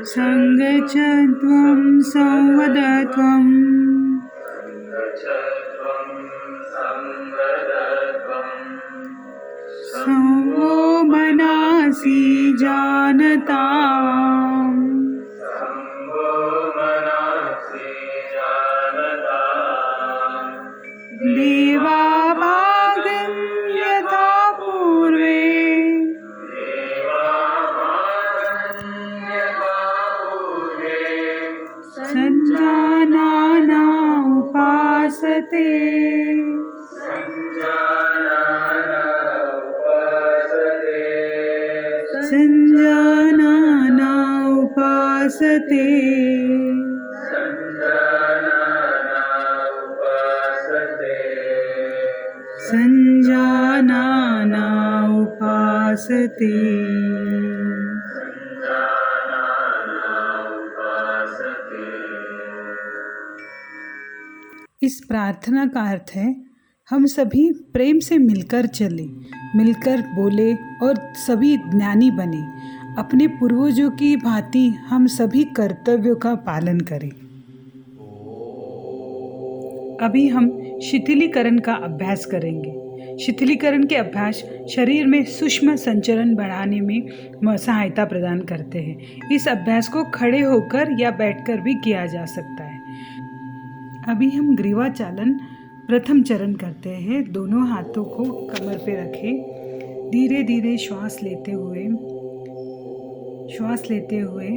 संगच्छध्वं संवदध्वं संवो मनासि जानताम् देवाभागं यथा पूर्वे सञ्जानाना उपासते सञ्जानाना उपासते सञ्जानाना उपासते। इस प्रार्थना का अर्थ है हम सभी प्रेम से मिलकर चले, मिलकर बोले और सभी ज्ञानी बने। अपने पूर्वजों की भांति हम सभी कर्तव्यों का पालन करें। अभी हम शिथिलीकरण का अभ्यास करेंगे। शिथिलीकरण के अभ्यास शरीर में सूक्ष्म संचरण बढ़ाने में सहायता प्रदान करते हैं। इस अभ्यास को खड़े होकर या बैठकर भी किया जा सकता है। अभी हम ग्रीवा चालन प्रथम चरण करते हैं। दोनों हाथों को कमर पे रखें। धीरे धीरे श्वास लेते हुए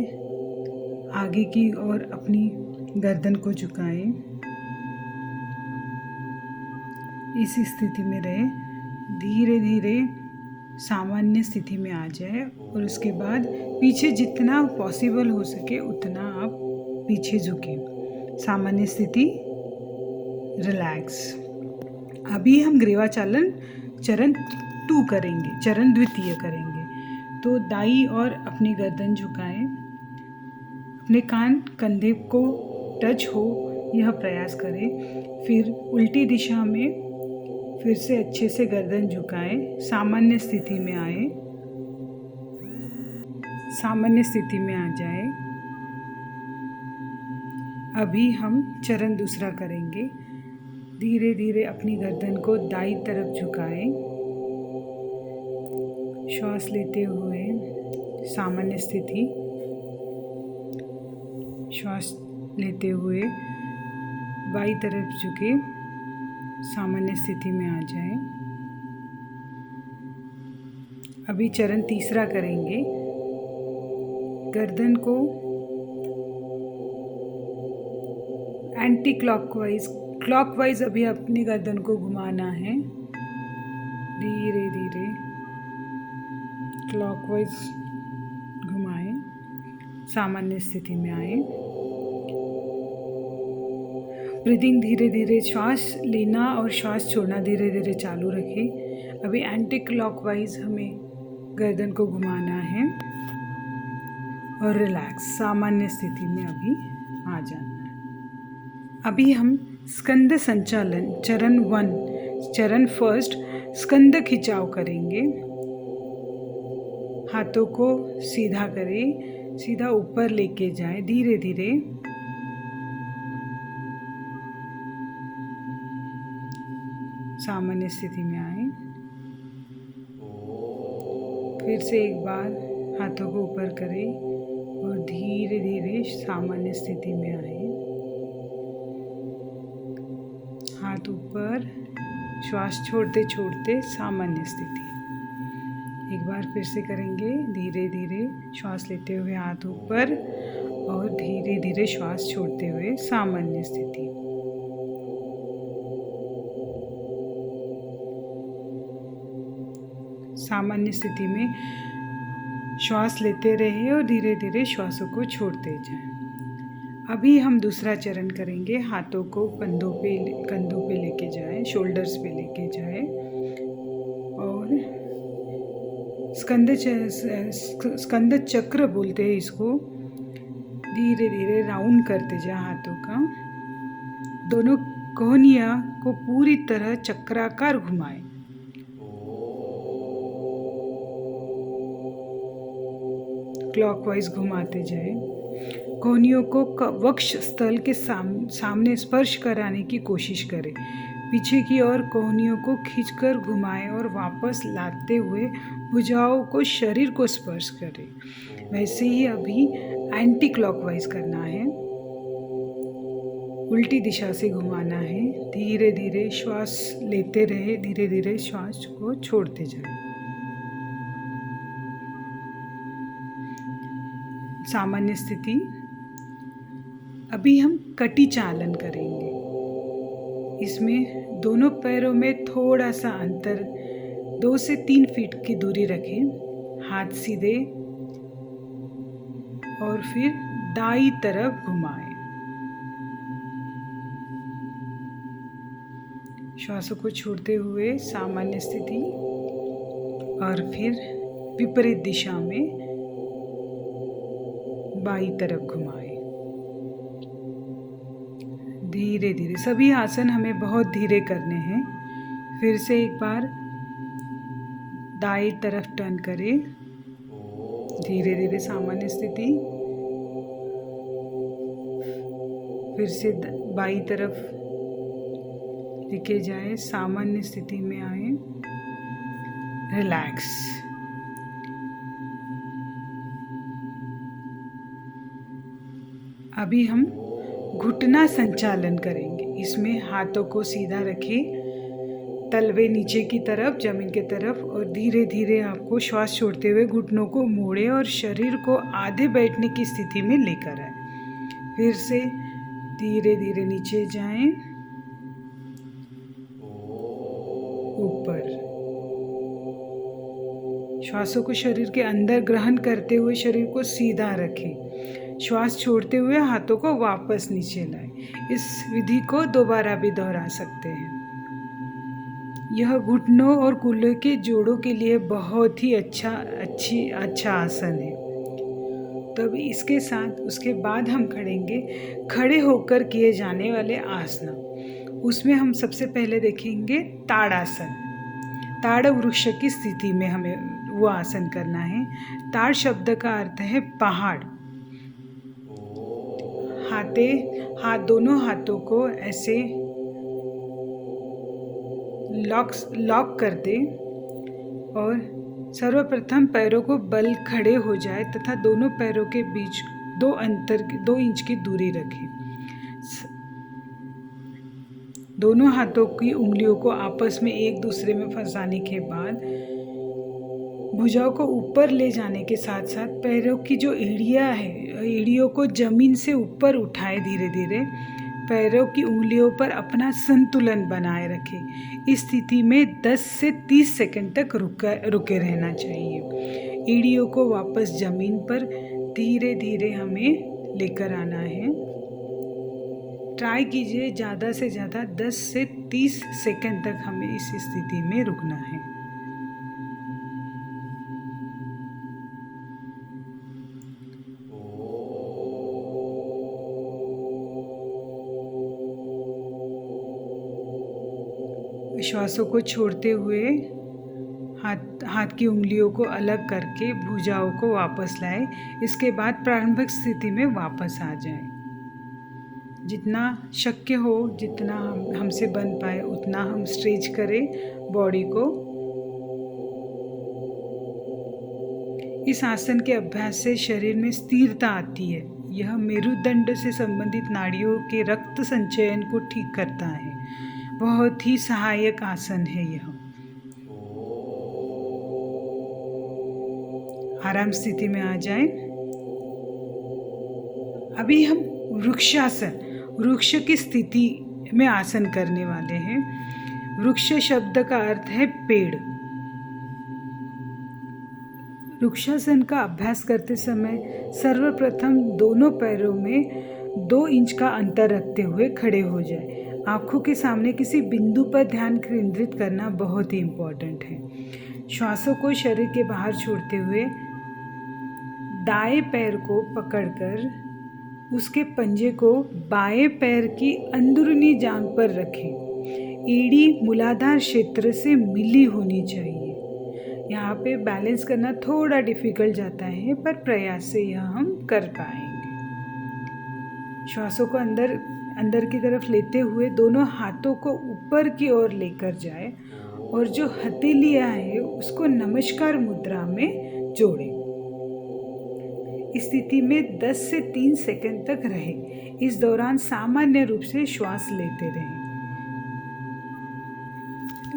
आगे की ओर अपनी गर्दन को झुकाएं। इस स्थिति में रहे। धीरे धीरे सामान्य स्थिति में आ जाए और उसके बाद पीछे जितना पॉसिबल हो सके उतना आप पीछे झुकें। सामान्य स्थिति, रिलैक्स। अभी हम ग्रीवा चालन चरण 2 करेंगे, चरण द्वितीय करेंगे। तो दाई और अपनी गर्दन झुकाएं। अपने कान कंधे को टच हो यह प्रयास करें। फिर उल्टी दिशा में फिर से अच्छे से गर्दन झुकाएं। सामान्य स्थिति में आए, सामान्य स्थिति में आ जाए। अभी हम चरण दूसरा करेंगे। धीरे धीरे अपनी गर्दन को दाईं तरफ झुकाएं। श्वास लेते हुए सामान्य स्थिति, श्वास लेते हुए बाईं तरफ झुके, सामान्य स्थिति में आ जाए। अभी चरण तीसरा करेंगे। गर्दन को एंटी क्लॉकवाइज अभी अपनी गर्दन को घुमाना है। धीरे धीरे क्लॉकवाइज घुमाएं, सामान्य स्थिति में आए। ब्रीदिंग धीरे धीरे, श्वास लेना और श्वास छोड़ना धीरे धीरे चालू रखें। अभी एंटी क्लॉकवाइज हमें गर्दन को घुमाना है और रिलैक्स, सामान्य स्थिति में अभी आ जाना है। अभी हम स्कंद संचालन चरण 1, चरण फर्स्ट स्कंद खिंचाव करेंगे। हाथों को सीधा करें, सीधा ऊपर लेके जाएं। धीरे धीरे सामान्य स्थिति में आए। फिर से एक बार हाथों को ऊपर करें और धीरे धीरे सामान्य स्थिति में आए। हाथ ऊपर, श्वास छोड़ते छोड़ते सामान्य स्थिति। एक बार फिर से करेंगे। धीरे धीरे श्वास लेते हुए हाथ ऊपर और धीरे धीरे श्वास छोड़ते हुए सामान्य स्थिति। सामान्य स्थिति में श्वास लेते रहे और धीरे धीरे श्वासों को छोड़ते जाएं। अभी हम दूसरा चरण करेंगे। हाथों को कंधों पे लेके जाएं, शोल्डर्स पे लेके जाएं और स्कंद चक्र बोलते हैं इसको। धीरे धीरे राउंड करते जाएं हाथों का। दोनों कोहनिया को पूरी तरह चक्राकार घुमाएं। क्लॉकवाइज घुमाते जाएं। कोहनियों को वक्ष स्थल के सामने स्पर्श कराने की कोशिश करें। पीछे की ओर कोहनियों को खींचकर घुमाएं और वापस लाते हुए भुजाओं को शरीर को स्पर्श करें। वैसे ही अभी एंटी क्लॉकवाइज करना है, उल्टी दिशा से घुमाना है। धीरे धीरे श्वास लेते रहे, धीरे धीरे श्वास को छोड़ते जाए। सामान्य स्थिति। अभी हम कटी चालन करेंगे। इसमें दोनों पैरों में थोड़ा सा अंतर, 2 से 3 फीट की दूरी रखें। हाथ सीधे और फिर दाईं तरफ घुमाएं। श्वासों को छोड़ते हुए सामान्य स्थिति और फिर विपरीत दिशा में बाईं तरफ घुमाएं। धीरे धीरे सभी आसन हमें बहुत धीरे करने हैं। फिर से एक बार दाईं तरफ टर्न करें। धीरे धीरे सामान्य स्थिति, फिर से बाईं तरफ लेके जाए, सामान्य स्थिति में आए। रिलैक्स। अभी हम घुटना संचालन करेंगे। इसमें हाथों को सीधा रखें, तलवे नीचे की तरफ, जमीन की तरफ, और धीरे धीरे आपको श्वास छोड़ते हुए घुटनों को मोड़े और शरीर को आधे बैठने की स्थिति में लेकर आए। फिर से धीरे धीरे नीचे जाएं, ऊपर। श्वासों को शरीर के अंदर ग्रहण करते हुए शरीर को सीधा रखें। श्वास छोड़ते हुए हाथों को वापस नीचे लाएं। इस विधि को दोबारा भी दोहरा सकते हैं। यह घुटनों और कूल्हे के जोड़ों के लिए बहुत ही अच्छा आसन है। तो अभी इसके साथ उसके बाद हम खड़े होकर किए जाने वाले आसन। उसमें हम सबसे पहले देखेंगे ताड़ासन। ताड़ वृक्ष की स्थिति में हमें वो आसन करना है। ताड़ शब्द का अर्थ है पहाड़। दोनों हाथों को ऐसे लॉक कर दे और सर्वप्रथम पैरों को बल खड़े हो जाए तथा दोनों पैरों के बीच 2 इंच की दूरी रखें। दोनों हाथों की उंगलियों को आपस में एक दूसरे में फंसाने के बाद भुजाओं को ऊपर ले जाने के साथ साथ पैरों की जो एड़ियों को जमीन से ऊपर उठाए। धीरे धीरे पैरों की उंगलियों पर अपना संतुलन बनाए रखें। इस स्थिति में 10 से 30 सेकंड तक रुके रहना चाहिए। एड़ियों को वापस जमीन पर धीरे धीरे हमें लेकर आना है। ट्राई कीजिए ज़्यादा से ज़्यादा 10 से 30 सेकंड तक हमें इस स्थिति में रुकना है। श्वासों को छोड़ते हुए हाथ की उंगलियों को अलग करके भुजाओं को वापस लाए। इसके बाद प्रारंभिक स्थिति में वापस आ जाए। जितना शक्य हो, जितना हमसे बन पाए उतना हम स्ट्रेच करें बॉडी को। इस आसन के अभ्यास से शरीर में स्थिरता आती है। यह मेरुदंड से संबंधित नाड़ियों के रक्त संचयन को ठीक करता है। बहुत ही सहायक आसन है यह। आराम स्थिति में आ जाए। अभी हम वृक्ष की स्थिति में आसन करने वाले हैं। वृक्ष शब्द का अर्थ है पेड़। वृक्षासन का अभ्यास करते समय सर्वप्रथम दोनों पैरों में 2 इंच का अंतर रखते हुए खड़े हो जाए। आंखों के सामने किसी बिंदु पर ध्यान केंद्रित करना बहुत ही इम्पोर्टेंट है। श्वासों को शरीर के बाहर छोड़ते हुए दाएं पैर को पकड़कर उसके पंजे को बाएं पैर की अंदरूनी जांघ पर रखें। एड़ी मूलाधार क्षेत्र से मिली होनी चाहिए। यहाँ पे बैलेंस करना थोड़ा डिफिकल्ट जाता है, पर प्रयास से यह हम कर पाएंगे। श्वासों को अंदर अंदर की तरफ लेते हुए दोनों हाथों को ऊपर की ओर लेकर जाए और जो हथेलियां है उसको नमस्कार मुद्रा में जोड़ें। इस स्थिति में 10 से 3 सेकंड तक रहे। इस दौरान सामान्य रूप से श्वास लेते रहें।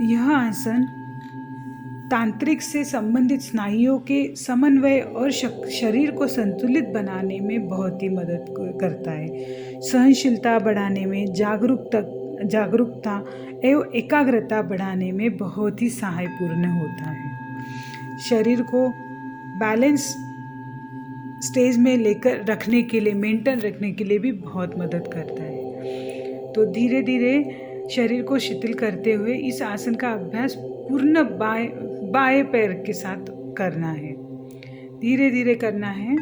यह आसन तांत्रिक से संबंधित स्नायुओं के समन्वय और शरीर को संतुलित बनाने में बहुत ही मदद करता है। सहनशीलता बढ़ाने में, जागरूकता एवं एकाग्रता बढ़ाने में बहुत ही सहायपूर्ण होता है। शरीर को बैलेंस स्टेज में लेकर रखने के लिए, मेंटेन रखने के लिए भी बहुत मदद करता है। तो धीरे धीरे शरीर को शिथिल करते हुए इस आसन का अभ्यास पूर्ण बाएं पैर के साथ करना है। धीरे धीरे करना है।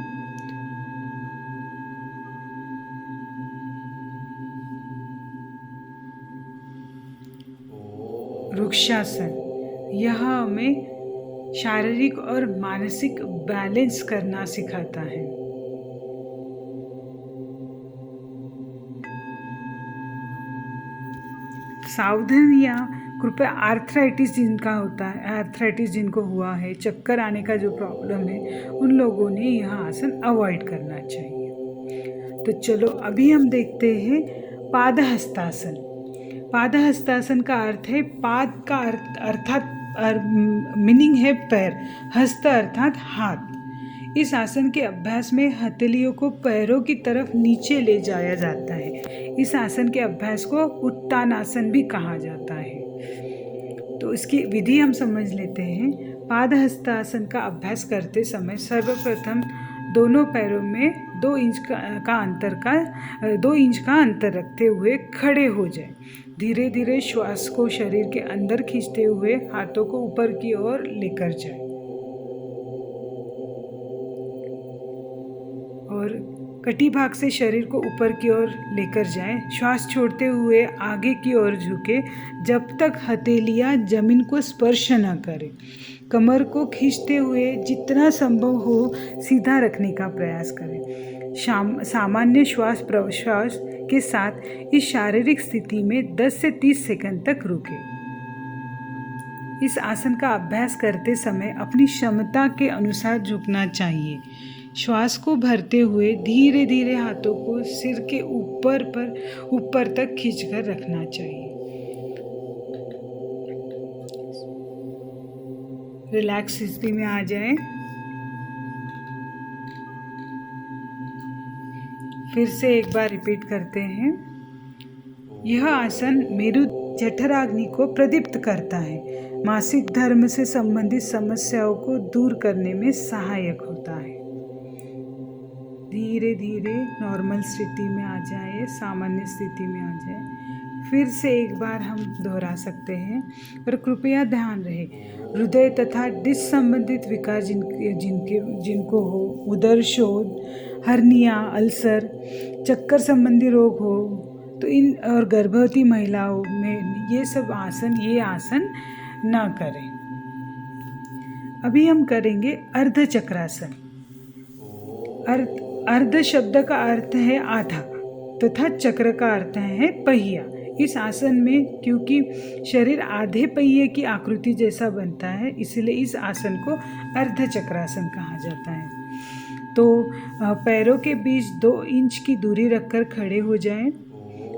वृक्षासन, यह हमें शारीरिक और मानसिक बैलेंस करना सिखाता है। सावधानियाँ, कृपया आर्थराइटिस जिनको हुआ है, चक्कर आने का जो प्रॉब्लम है, उन लोगों ने यह आसन अवॉइड करना चाहिए। तो चलो अभी हम देखते हैं पादहस्तासन। पादहस्तासन का अर्थ है, पाद का अर्थात मीनिंग है पैर, हस्त अर्थात हाथ। इस आसन के अभ्यास में हथेलियों को पैरों की तरफ नीचे ले जाया जाता है। इस आसन के अभ्यास को उत्तानासन भी कहा जाता है। तो इसकी विधि हम समझ लेते हैं। पादहस्तासन का अभ्यास करते समय सर्वप्रथम दोनों पैरों में 2 इंच का अंतर रखते हुए खड़े हो जाए। धीरे धीरे श्वास को शरीर के अंदर खींचते हुए हाथों को ऊपर की ओर लेकर जाए और कटी भाग से शरीर को ऊपर की ओर लेकर जाएं। श्वास छोड़ते हुए आगे की ओर झुके जब तक हथेलियां जमीन को स्पर्श न करें। कमर को खींचते हुए जितना संभव हो सीधा रखने का प्रयास करें। सामान्य श्वास प्रश्वास के साथ इस शारीरिक स्थिति में 10 से 30 सेकंड तक रुकें। इस आसन का अभ्यास करते समय अपनी क्षमता के अनुसार झुकना चाहिए। श्वास को भरते हुए धीरे धीरे हाथों को सिर के ऊपर तक खींचकर रखना चाहिए। रिलैक्स स्थिति में आ जाएं। फिर से एक बार रिपीट करते हैं। यह आसन मेरु जठराग्नि को प्रदीप्त करता है, मासिक धर्म से संबंधित समस्याओं को दूर करने में सहायक होता है। धीरे धीरे नॉर्मल स्थिति में आ जाए, सामान्य स्थिति में आ जाए। फिर से एक बार हम दोहरा सकते हैं, पर कृपया ध्यान रहे हृदय तथा डिस्क संबंधित विकार जिनको हो, उदर शोथ, हर्निया, अल्सर, चक्कर संबंधी रोग हो, तो इन और गर्भवती महिलाओं में ये आसन ना करें। अभी हम करेंगे अर्धचक्रासन। अर्ध शब्द का अर्थ है आधा तथा चक्र का अर्थ है पहिया। इस आसन में क्योंकि शरीर आधे पहिए की आकृति जैसा बनता है, इसलिए इस आसन को अर्धचक्रासन कहा जाता है। तो पैरों के बीच 2 इंच की दूरी रखकर खड़े हो जाएं।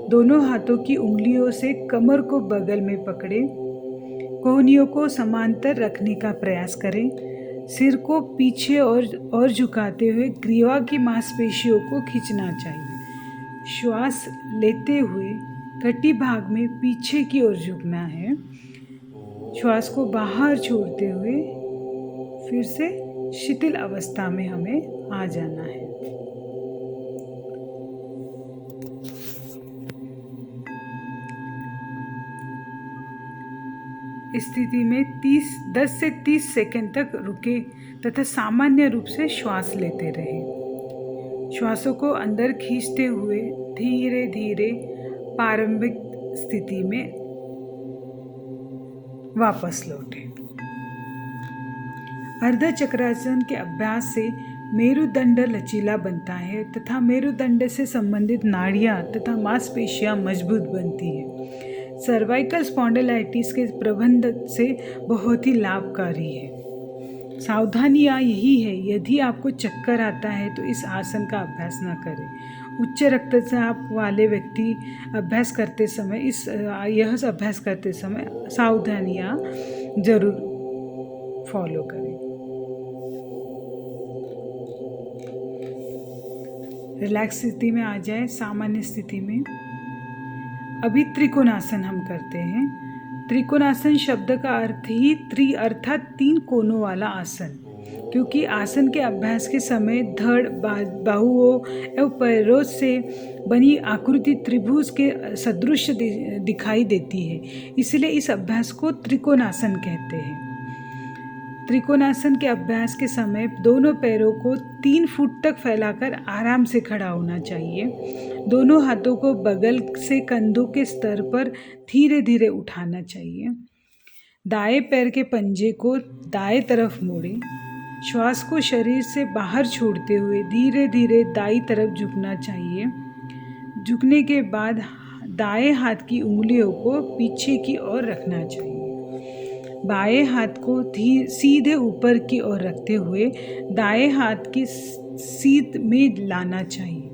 दोनों हाथों की उंगलियों से कमर को बगल में पकड़ें। कोहनियों को समांतर रखने का प्रयास करें। सिर को पीछे और झुकाते हुए ग्रीवा की मांसपेशियों को खींचना चाहिए। श्वास लेते हुए कटी भाग में पीछे की ओर झुकना है। श्वास को बाहर छोड़ते हुए फिर से शिथिल अवस्था में हमें आ जाना है। इस स्थिति में 10 से 30 सेकंड तक रुके तथा सामान्य रूप से श्वास लेते रहे। श्वासों को अंदर खींचते हुए धीरे धीरे प्रारंभिक स्थिति में वापस लौटें। अर्धचक्रासन के अभ्यास से मेरुदंड लचीला बनता है तथा मेरुदंड से संबंधित नाड़ियाँ तथा मांसपेशियाँ मजबूत बनती है। सर्वाइकल स्पॉन्डिलाइटिस के प्रबंधन से बहुत ही लाभकारी है। सावधानियाँ यही है, यदि आपको चक्कर आता है तो इस आसन का अभ्यास ना करें। उच्च रक्तचाप वाले व्यक्ति अभ्यास करते समय यह अभ्यास करते समय सावधानियाँ जरूर फॉलो करें। रिलैक्स स्थिति में आ जाए, सामान्य स्थिति में। अभी त्रिकोणासन हम करते हैं। त्रिकोणासन शब्द का अर्थ ही अर्थात 3 कोनों वाला आसन, क्योंकि आसन के अभ्यास के समय धड़, बाहुओं एवं पैरों से बनी आकृति त्रिभुज के सदृश दिखाई देती है, इसलिए इस अभ्यास को त्रिकोणासन कहते हैं। त्रिकोणासन के अभ्यास के समय दोनों पैरों को 3 फुट तक फैलाकर आराम से खड़ा होना चाहिए। दोनों हाथों को बगल से कंधों के स्तर पर धीरे धीरे उठाना चाहिए। दाएं पैर के पंजे को दाएं तरफ मोड़ें। श्वास को शरीर से बाहर छोड़ते हुए धीरे धीरे दाईं तरफ झुकना चाहिए। झुकने के बाद दाएं हाथ की उंगलियों को पीछे की ओर रखना चाहिए। बाएं हाथ को सीधे ऊपर की ओर रखते हुए दाएं हाथ की सीध में लाना चाहिए।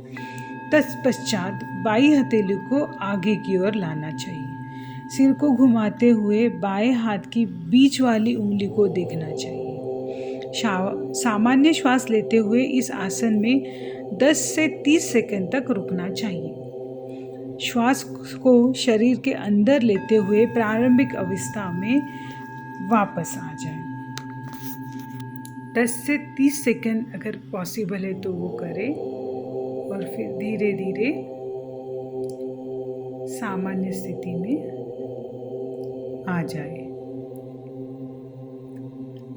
तत्पश्चात बाईं हथेली को आगे की ओर लाना चाहिए। सिर को घुमाते हुए बाएं हाथ की बीच वाली उंगली को देखना चाहिए। सामान्य श्वास लेते हुए इस आसन में 10 से 30 सेकंड तक रुकना चाहिए। श्वास को शरीर के अंदर लेते हुए प्रारंभिक अवस्था में वापस आ जाए। 10 से 30 सेकंड अगर पॉसिबल है तो वो करें और फिर धीरे धीरे सामान्य स्थिति में आ जाए।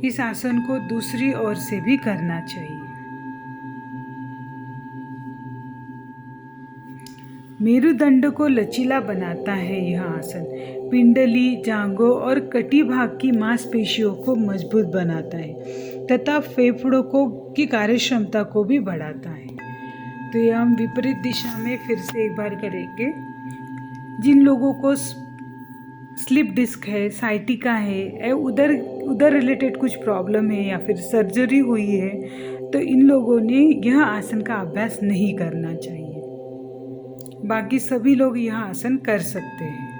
इस आसन को दूसरी ओर से भी करना चाहिए। मेरुदंड को लचीला बनाता है यह आसन। पिंडली, जांघों और कटी भाग की मांसपेशियों को मजबूत बनाता है तथा फेफड़ों की कार्यक्षमता को भी बढ़ाता है। तो ये हम विपरीत दिशा में फिर से एक बार करेंगे। जिन लोगों को स्लिप डिस्क है, साइटिका है, उधर रिलेटेड कुछ प्रॉब्लम है या फिर सर्जरी हुई है, तो इन लोगों ने यह आसन का अभ्यास नहीं करना चाहिए। बाकी सभी लोग यह आसन कर सकते हैं।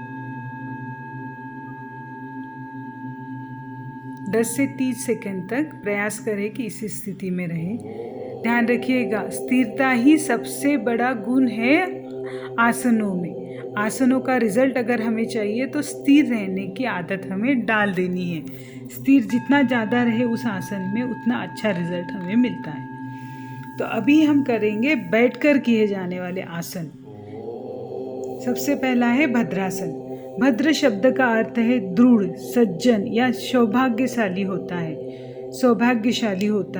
10 से 30 सेकंड तक प्रयास करें कि इस स्थिति में रहें। ध्यान रखिएगा, स्थिरता ही सबसे बड़ा गुण है आसनों में। आसनों का रिजल्ट अगर हमें चाहिए तो स्थिर रहने की आदत हमें डाल देनी है। स्थिर जितना ज़्यादा रहे उस आसन में, उतना अच्छा रिजल्ट हमें मिलता है। तो अभी हम करेंगे बैठकर किए जाने वाले आसन। सबसे पहला है भद्रासन। भद्र शब्द का अर्थ है दृढ़, सज्जन या सौभाग्यशाली होता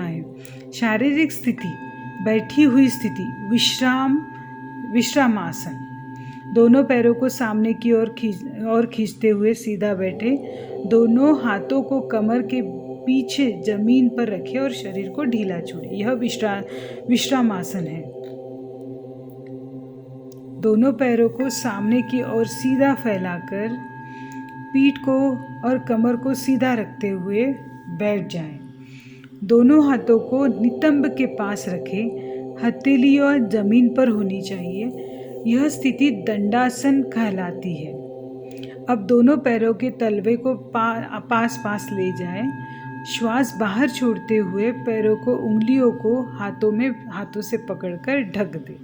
है। शारीरिक स्थिति, बैठी हुई स्थिति, विश्रामासन। दोनों पैरों को सामने की ओर खींचते हुए सीधा बैठे। दोनों हाथों को कमर के पीछे जमीन पर रखें और शरीर को ढीला छोड़ें। यह विश्रामासन है। दोनों पैरों को सामने की ओर सीधा फैलाकर पीठ को और कमर को सीधा रखते हुए बैठ जाएं। दोनों हाथों को नितंब के पास रखें। हथेली और जमीन पर होनी चाहिए। यह स्थिति दंडासन कहलाती है। अब दोनों पैरों के तलवे को पास ले जाएं। श्वास बाहर छोड़ते हुए पैरों को, उंगलियों को हाथों से पकड़कर ढक दें।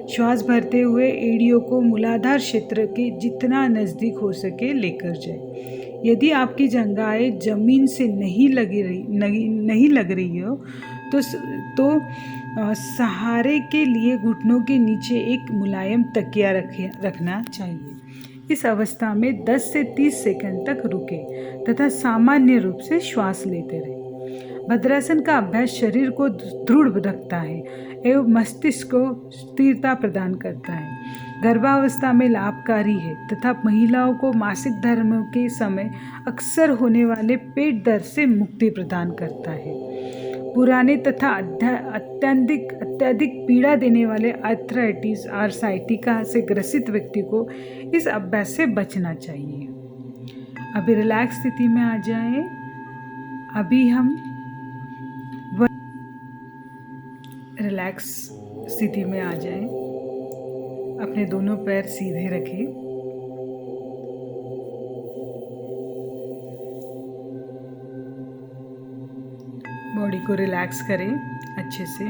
श्वास भरते हुए एड़ियों को मूलाधार क्षेत्र के जितना नज़दीक हो सके लेकर जाए। यदि आपकी जंघाएं जमीन से नहीं लग रही हो तो सहारे के लिए घुटनों के नीचे एक मुलायम तकिया रखना चाहिए। इस अवस्था में 10 से 30 सेकंड तक रुकें तथा सामान्य रूप से श्वास लेते रहें। भद्रासन का अभ्यास शरीर को दृढ़ रखता है एवं मस्तिष्क को स्थिरता प्रदान करता है। गर्भावस्था में लाभकारी है तथा महिलाओं को मासिक धर्म के समय अक्सर होने वाले पेट दर्द से मुक्ति प्रदान करता है। पुराने तथा अत्यधिक पीड़ा देने वाले आर्थराइटिस और साइटिका से ग्रसित व्यक्ति को इस अभ्यास से बचना चाहिए। अभी रिलैक्स स्थिति में आ जाएं। अभी हम रिलैक्स स्थिति में आ जाएं। अपने दोनों पैर सीधे रखें। बॉडी को रिलैक्स करें अच्छे से।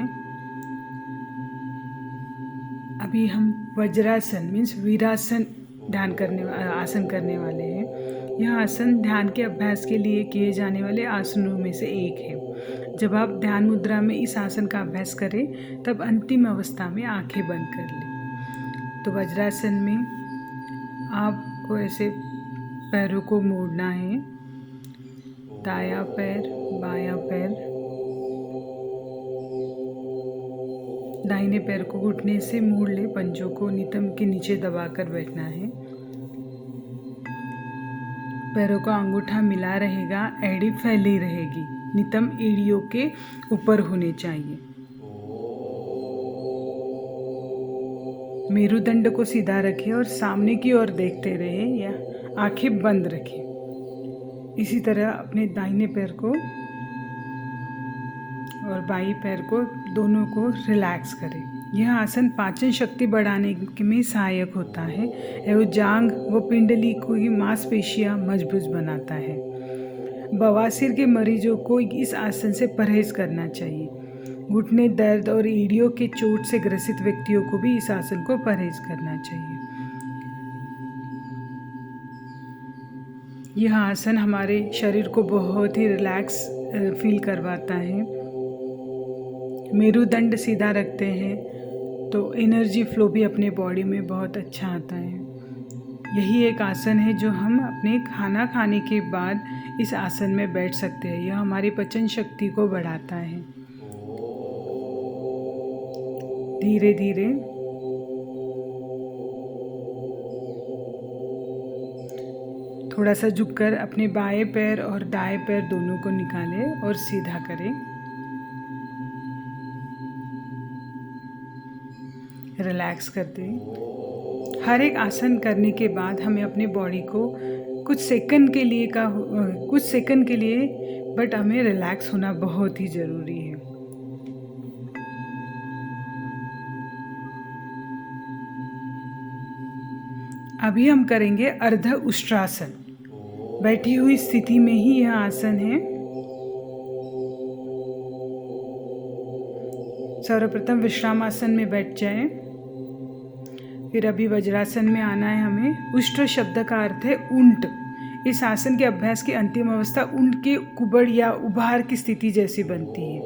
अभी हम वज्रासन मीन्स वीरासन आसन करने वाले हैं। यह आसन ध्यान के अभ्यास के लिए किए जाने वाले आसनों में से एक है। जब आप ध्यान मुद्रा में इस आसन का अभ्यास करें तब अंतिम अवस्था में आंखें बंद कर लें। तो वज्रासन में आपको ऐसे पैरों को मोड़ना है, दायां पैर, बायां पैर, दाहिने पैर को घुटने से मोड़ ले, पंजों को नितंब के नीचे दबाकर बैठना है। पैरों का अंगूठा मिला रहेगा, एड़ी फैली रहेगी, नितंब एड़ियों के ऊपर होने चाहिए। मेरुदंड को सीधा रखें और सामने की ओर देखते रहें या आंखें बंद रखें। इसी तरह अपने दाहिने पैर को और बाई पैर को दोनों को रिलैक्स करें। यह आसन पाचन शक्ति बढ़ाने में सहायक होता है एवं जांघ व पिंडली की मांसपेशियां मजबूत बनाता है। बवासीर के मरीजों को इस आसन से परहेज करना चाहिए। घुटने दर्द और एड़ियों के चोट से ग्रसित व्यक्तियों को भी इस आसन को परहेज करना चाहिए। यह आसन हमारे शरीर को बहुत ही रिलैक्स फील करवाता है। मेरुदंड सीधा रखते हैं तो एनर्जी फ्लो भी अपने बॉडी में बहुत अच्छा आता है। यही एक आसन है जो हम अपने खाना खाने के बाद इस आसन में बैठ सकते हैं। यह हमारी पाचन शक्ति को बढ़ाता है। धीरे धीरे थोड़ा सा झुककर अपने बाएं पैर और दाएं पैर दोनों को निकालें और सीधा करें। रिलैक्स कर दें। हर एक आसन करने के बाद हमें अपने बॉडी को कुछ सेकंड के लिए बट हमें रिलैक्स होना बहुत ही ज़रूरी है। अभी हम करेंगे अर्ध उष्ट्रासन। बैठी हुई स्थिति में ही यह आसन है। सर्वप्रथम विश्राम आसन में बैठ जाएं। फिर अभी वज्रासन में आना है हमें। उष्ट्र शब्द का अर्थ है ऊंट। इस आसन के अभ्यास की अंतिम अवस्था ऊंट के कुबड़ या उभार की स्थिति जैसी बनती है।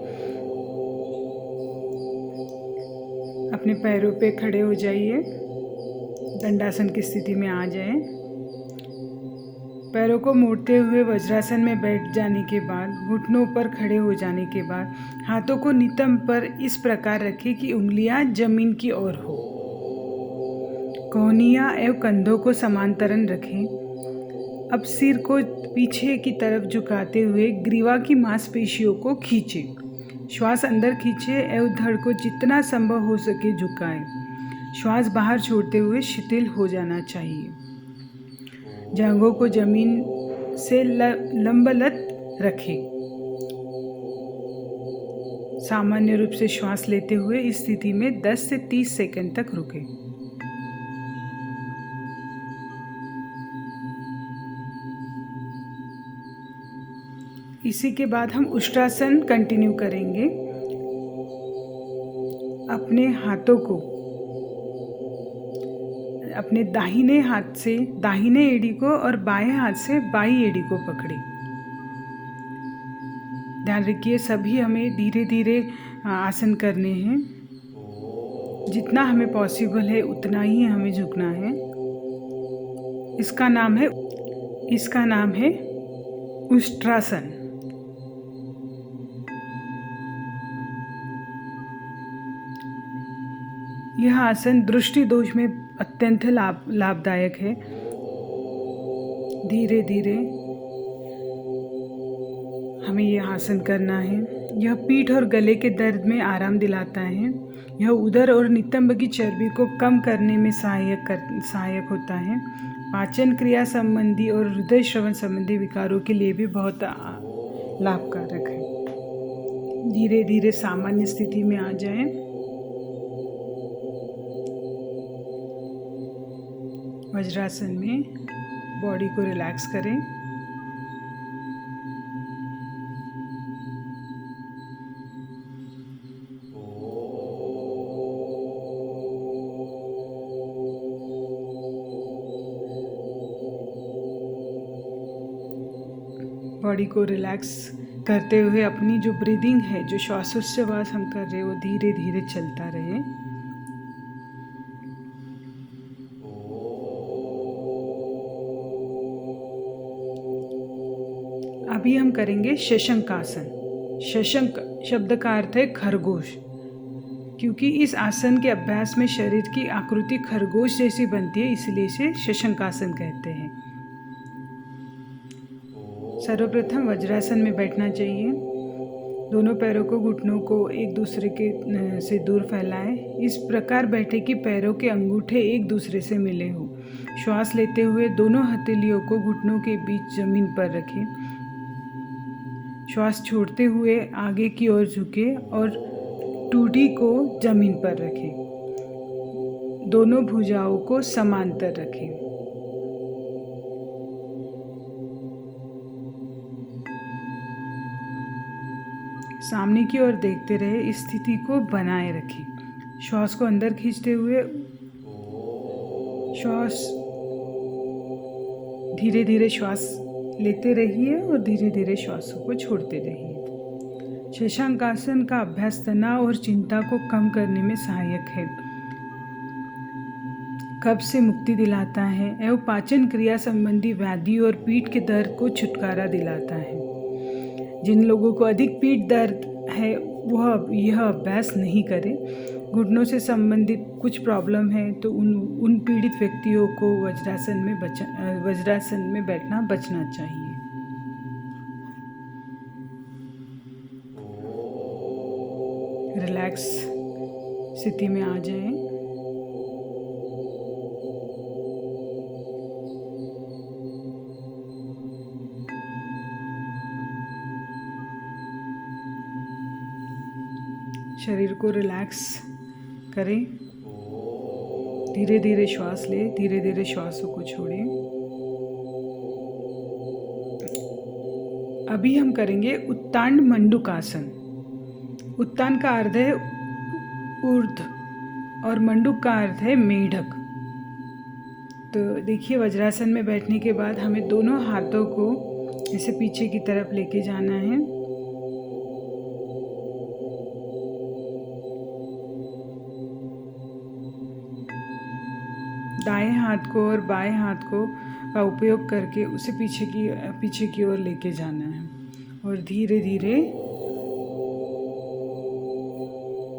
अपने पैरों पे खड़े हो जाइए, दंडासन की स्थिति में आ जाएं। पैरों को मोड़ते हुए वज्रासन में बैठ जाने के बाद घुटनों पर खड़े हो जाने के बाद हाथों को नितंब पर इस प्रकार रखें कि उंगलियां जमीन की ओर हो। कोहनियां एवं कंधों को समांतरण रखें। अब सिर को पीछे की तरफ झुकाते हुए ग्रीवा की मांसपेशियों को खींचें। श्वास अंदर खींचें एवं धड़ को जितना संभव हो सके झुकाएं। श्वास बाहर छोड़ते हुए शिथिल हो जाना चाहिए। जांघों को जमीन से लंबलत रखें। सामान्य रूप से श्वास लेते हुए इस स्थिति में 10 से 30 सेकंड तक रुकें। इसी के बाद हम उष्ट्रासन कंटिन्यू करेंगे। अपने हाथों को अपने दाहिने हाथ से दाहिने एड़ी को और बाएं हाथ से बाईं एड़ी को पकड़े। ध्यान रखिए सभी हमें धीरे धीरे आसन करने हैं। जितना हमें पॉसिबल है उतना ही हमें झुकना है। इसका नाम है उष्ट्रासन। यह आसन दृष्टि दोष में अत्यंत लाभदायक है। धीरे धीरे हमें यह आसन करना है। यह पीठ और गले के दर्द में आराम दिलाता है। यह उदर और नितंब की चर्बी को कम करने में सहायक होता है। पाचन क्रिया संबंधी और हृदय श्रवण संबंधी विकारों के लिए भी बहुत लाभकारक है। धीरे धीरे सामान्य स्थिति में आ जाएं। वज्रासन में बॉडी को रिलैक्स करें। बॉडी को रिलैक्स करते हुए अपनी जो ब्रीदिंग है, जो श्वासोच्छ्वास हम कर रहे हैं, वो धीरे धीरे चलता रहे। अभी हम करेंगे शशंकासन। शशंक शब्द का अर्थ है खरगोश। क्योंकि इस आसन के अभ्यास में शरीर की आकृति खरगोश जैसी बनती है, इसलिए इसे शशंकासन कहते हैं। सर्वप्रथम वज्रासन में बैठना चाहिए। दोनों पैरों को, घुटनों को एक दूसरे के से दूर फैलाएं। इस प्रकार बैठे कि पैरों के अंगूठे एक दूसरे से मिले हो। श्वास लेते हुए दोनों हथेलियों को घुटनों के बीच जमीन पर रखें। श्वास छोड़ते हुए आगे की ओर झुकें और टूटी को जमीन पर रखें। दोनों भुजाओं को समांतर रखें। सामने की ओर देखते रहे। इस स्थिति को बनाए रखें। श्वास को अंदर खींचते हुए श्वास धीरे धीरे श्वास लेते रहिए और धीरे धीरे श्वासों को छोड़ते रहिए। शशांकासन का अभ्यास तनाव और चिंता को कम करने में सहायक है। कब्ज से मुक्ति दिलाता है एवं पाचन क्रिया संबंधी व्याधि और पीठ के दर्द को छुटकारा दिलाता है। जिन लोगों को अधिक पीठ दर्द है वह यह अभ्यास नहीं करें। घुटनों से संबंधित कुछ प्रॉब्लम है तो उन पीड़ित व्यक्तियों को वज्रासन में बैठना बचना चाहिए। रिलैक्स स्थिति में आ जाएं। शरीर को रिलैक्स करें। धीरे धीरे श्वास लें, धीरे धीरे श्वासों को छोड़ें। अभी हम करेंगे उत्तान मंडूकासन। उत्तान का अर्थ है ऊर्ध्व और मंडूक का अर्थ है मेढक। तो देखिए, वज्रासन में बैठने के बाद हमें दोनों हाथों को ऐसे पीछे की तरफ लेके जाना है। दाएं हाथ को और बाएं हाथ को का उपयोग करके उसे पीछे की ओर लेके जाना है और धीरे धीरे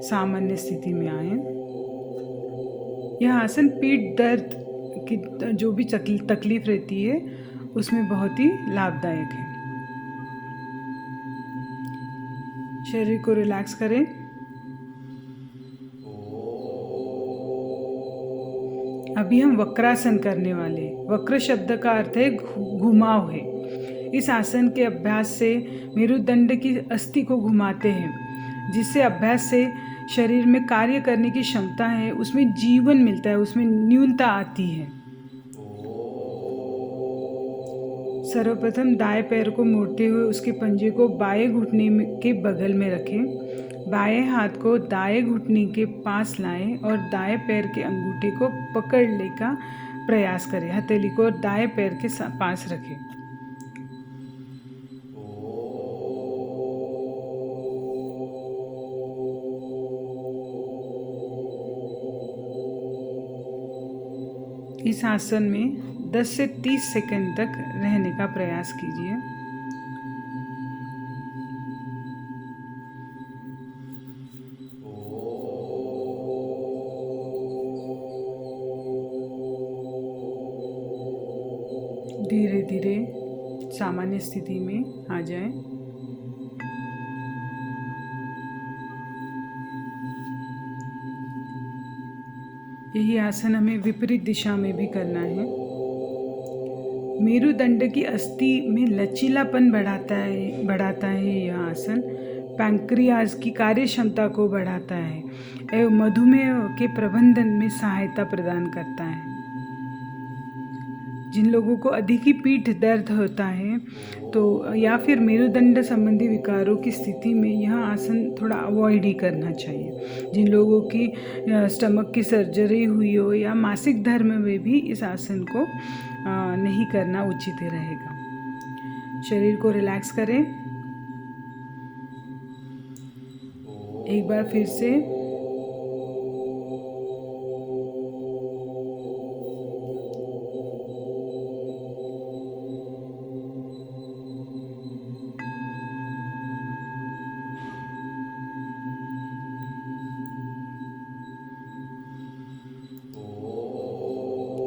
सामान्य स्थिति में आए। यह आसन पीठ दर्द की जो भी तकलीफ रहती है उसमें बहुत ही लाभदायक है। शरीर को रिलैक्स करें। अभी हम वक्रासन करने वाले। वक्र शब्द का अर्थ है घुमाव है। इस आसन के अभ्यास से मेरुदंड की अस्थि को घुमाते हैं, जिससे अभ्यास से शरीर में कार्य करने की क्षमता है, उसमें जीवन मिलता है, उसमें न्यूनता आती है। सर्वप्रथम दाएं पैर को मोड़ते हुए उसके पंजे को बाएं घुटने के बगल में रखें। बाएं हाथ को दाएं घुटने के पास लाएं और दाएं पैर के अंगूठे को पकड़ने का प्रयास करें। हथेली को दाएं पैर के पास रखें। इस आसन में 10 से 30 सेकंड तक रहने का प्रयास कीजिए। धीरे धीरे सामान्य स्थिति में आ जाएं। यही आसन हमें विपरीत दिशा में भी करना है। मेरुदंड की अस्थि में लचीलापन बढ़ाता है यह आसन। पैंक्रियाज की कार्य क्षमता को बढ़ाता है एवं मधुमेह के प्रबंधन में सहायता प्रदान करता है। जिन लोगों को अधिक ही पीठ दर्द होता है तो या फिर मेरुदंड संबंधी विकारों की स्थिति में यह आसन थोड़ा अवॉइड ही करना चाहिए। जिन लोगों की स्टमक की सर्जरी हुई हो या मासिक धर्म में भी इस आसन को नहीं करना उचित रहेगा। शरीर को रिलैक्स करें। एक बार फिर से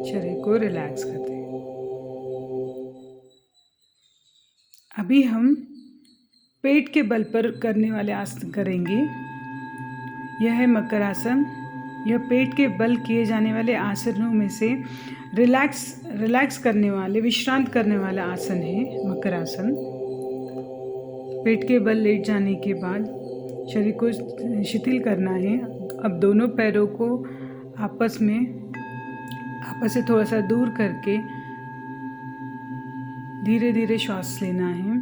शरीर को रिलैक्स कर दें। अभी हम पेट के बल पर करने वाले आसन करेंगे। यह है मकर आसन। यह पेट के बल किए जाने वाले आसनों में से रिलैक्स करने वाले, विश्रांत करने वाला आसन है मकर आसन। पेट के बल लेट जाने के बाद शरीर को शिथिल करना है। अब दोनों पैरों को आपस से थोड़ा सा दूर करके धीरे धीरे श्वास लेना है।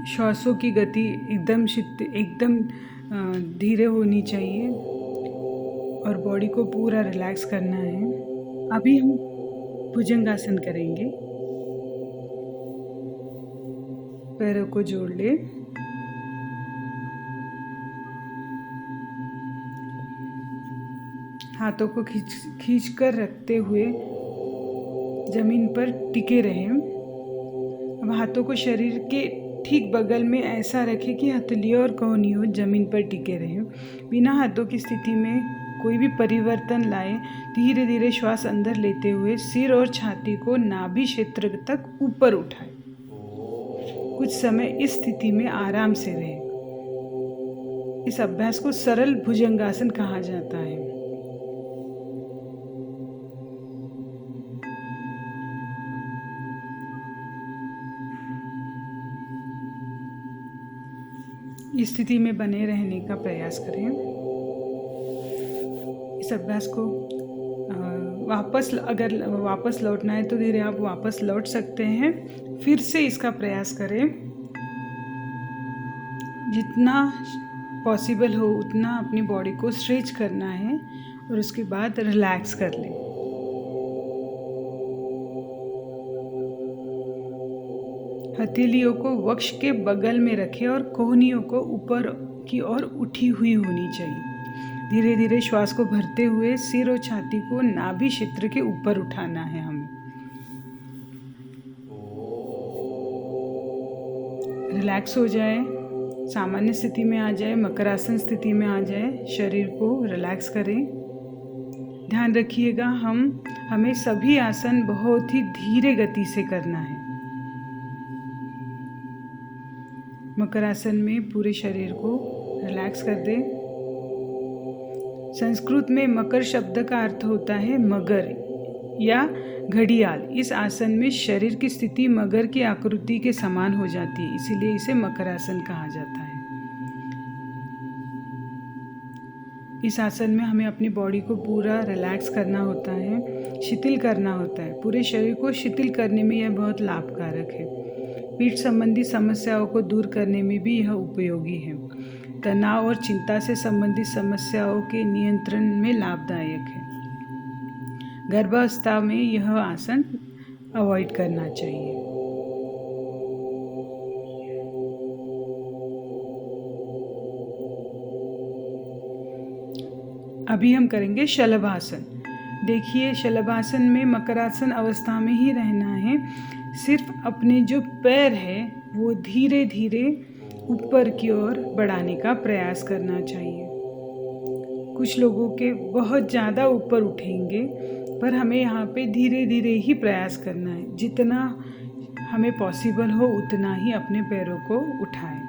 श्वासों की गति एकदम धीरे होनी चाहिए और बॉडी को पूरा रिलैक्स करना है। अभी हम भुजंगासन करेंगे। पैरों को जोड़ ले। हाथों को खींच कर रखते हुए जमीन पर टिके रहें। अब हाथों को शरीर के ठीक बगल में ऐसा रखें कि हथेलियों और कोहनियों जमीन पर टिके रहें। बिना हाथों की स्थिति में कोई भी परिवर्तन लाए धीरे धीरे श्वास अंदर लेते हुए सिर और छाती को नाभि क्षेत्र तक ऊपर उठाएं। कुछ समय इस स्थिति में आराम से रहें। इस अभ्यास को सरल भुजंगासन कहा जाता है। इस स्थिति में बने रहने का प्रयास करें। इस अभ्यास को अगर वापस लौटना है तो धीरे आप वापस लौट सकते हैं। फिर से इसका प्रयास करें। जितना पॉसिबल हो उतना अपनी बॉडी को स्ट्रेच करना है और उसके बाद रिलैक्स कर लें। हथेलियों को वक्ष के बगल में रखें और कोहनियों को ऊपर की ओर उठी हुई होनी चाहिए। धीरे धीरे श्वास को भरते हुए सिर और छाती को नाभि क्षेत्र के ऊपर उठाना है हमें। रिलैक्स हो जाए, सामान्य स्थिति में आ जाए, मकरासन स्थिति में आ जाए। शरीर को रिलैक्स करें। ध्यान रखिएगा हमें सभी आसन बहुत ही धीरे गति से करना है। मकर आसन में पूरे शरीर को रिलैक्स कर दें। संस्कृत में मकर शब्द का अर्थ होता है मगर या घड़ियाल। इस आसन में शरीर की स्थिति मगर की आकृति के समान हो जाती है, इसीलिए इसे मकर आसन कहा जाता है। इस आसन में हमें अपनी बॉडी को पूरा रिलैक्स करना होता है, शिथिल करना होता है। पूरे शरीर को शिथिल करने में यह बहुत लाभकारक है। पीठ संबंधी समस्याओं को दूर करने में भी यह उपयोगी है। तनाव और चिंता से संबंधित समस्याओं के नियंत्रण में लाभदायक है। गर्भावस्था में यह आसन अवॉइड करना चाहिए। अभी हम करेंगे शलभासन। देखिए, शलभासन में मकरासन अवस्था में ही रहना है। सिर्फ अपने जो पैर है वो धीरे धीरे ऊपर की ओर बढ़ाने का प्रयास करना चाहिए। कुछ लोगों के बहुत ज़्यादा ऊपर उठेंगे, पर हमें यहाँ पे धीरे धीरे ही प्रयास करना है। जितना हमें पॉसिबल हो उतना ही अपने पैरों को उठाएं।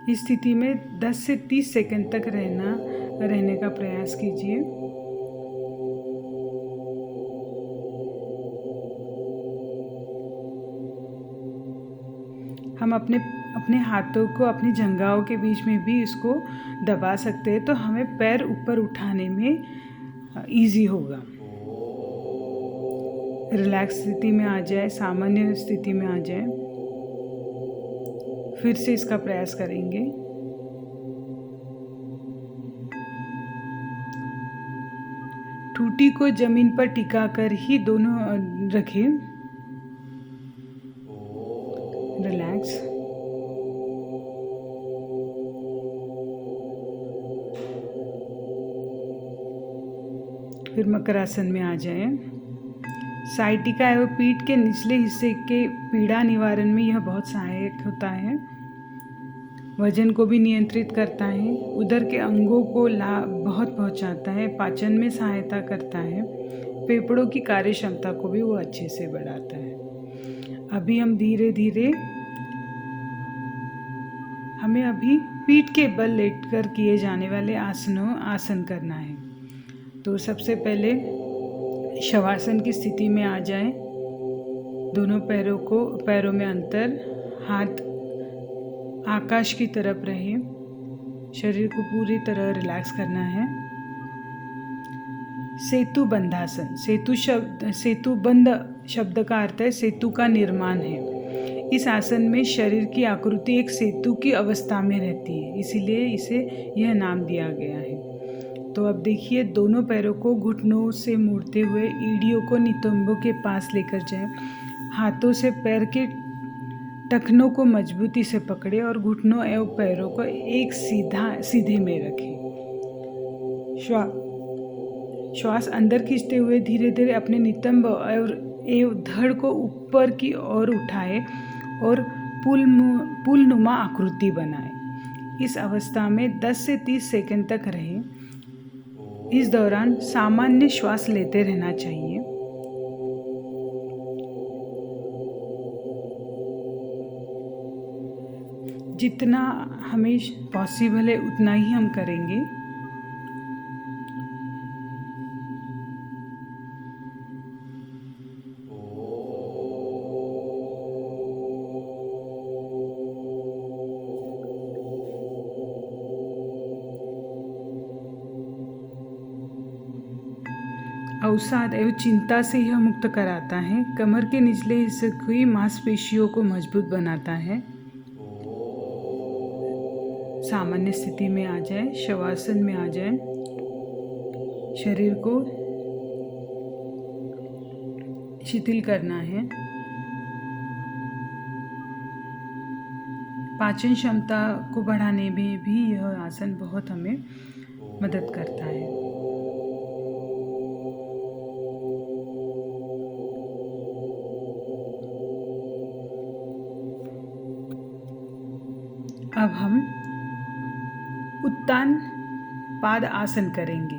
इस स्थिति में 10 से 30 सेकंड तक रहने का प्रयास कीजिए। हम अपने हाथों को अपनी जंघाओं के बीच में भी इसको दबा सकते हैं, तो हमें पैर ऊपर उठाने में इजी होगा। रिलैक्स स्थिति में आ जाए, सामान्य स्थिति में आ जाए। फिर से इसका प्रयास करेंगे। ठूठी को जमीन पर टिका कर ही दोनों रखें। रिलैक्स। फिर मकरासन में आ जाएं। साइटिका एवं पीठ के निचले हिस्से के पीड़ा निवारण में यह बहुत सहायक होता है। वजन को भी नियंत्रित करता है, उदर के अंगों को लाभ बहुत पहुंचाता है, पाचन में सहायता करता है, फेफड़ों की कार्य क्षमता को भी वो अच्छे से बढ़ाता है। अभी हम धीरे धीरे हमें अभी पीठ के बल लेटकर किए जाने वाले आसन करना है। तो सबसे पहले शवासन की स्थिति में आ जाएं। दोनों पैरों में अंतर, हाथ आकाश की तरफ रहे। शरीर को पूरी तरह रिलैक्स करना है। सेतु बंधासन। सेतु बंध शब्द का अर्थ है सेतु का निर्माण है। इस आसन में शरीर की आकृति एक सेतु की अवस्था में रहती है, इसीलिए इसे यह नाम दिया गया है। तो अब देखिए, दोनों पैरों को घुटनों से मोड़ते हुए एड़ियों को नितंबों के पास लेकर जाएं। हाथों से पैर के टखनों को मजबूती से पकड़े और घुटनों एवं पैरों को एक सीधे में रखें। श्वास अंदर खींचते हुए धीरे धीरे अपने नितंब एवं धड़ को ऊपर की ओर उठाए और पुलनुमा आकृति बनाए। इस अवस्था में 10 से 30 सेकंड तक रहें। इस दौरान सामान्य श्वास लेते रहना चाहिए। जितना हमें पॉसिबल है उतना ही हम करेंगे। अवसाद एवं चिंता से यह मुक्त कराता है। कमर के निचले हिस्से की मांसपेशियों को मजबूत बनाता है। सामान्य स्थिति में आ जाए, शवासन में आ जाए। शरीर को शिथिल करना है। पाचन क्षमता को बढ़ाने में भी यह आसन बहुत हमें मदद करता है। अब हम उत्तान पाद आसन करेंगे।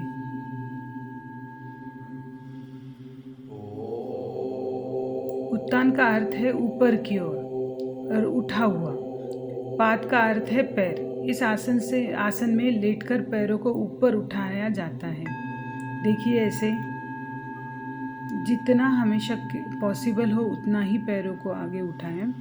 उत्तान का अर्थ है ऊपर की ओर और उठा हुआ। पाद का अर्थ है पैर। इस आसन में लेटकर पैरों को ऊपर उठाया जाता है। देखिए, ऐसे जितना हमें पॉसिबल हो उतना ही पैरों को आगे उठाएं।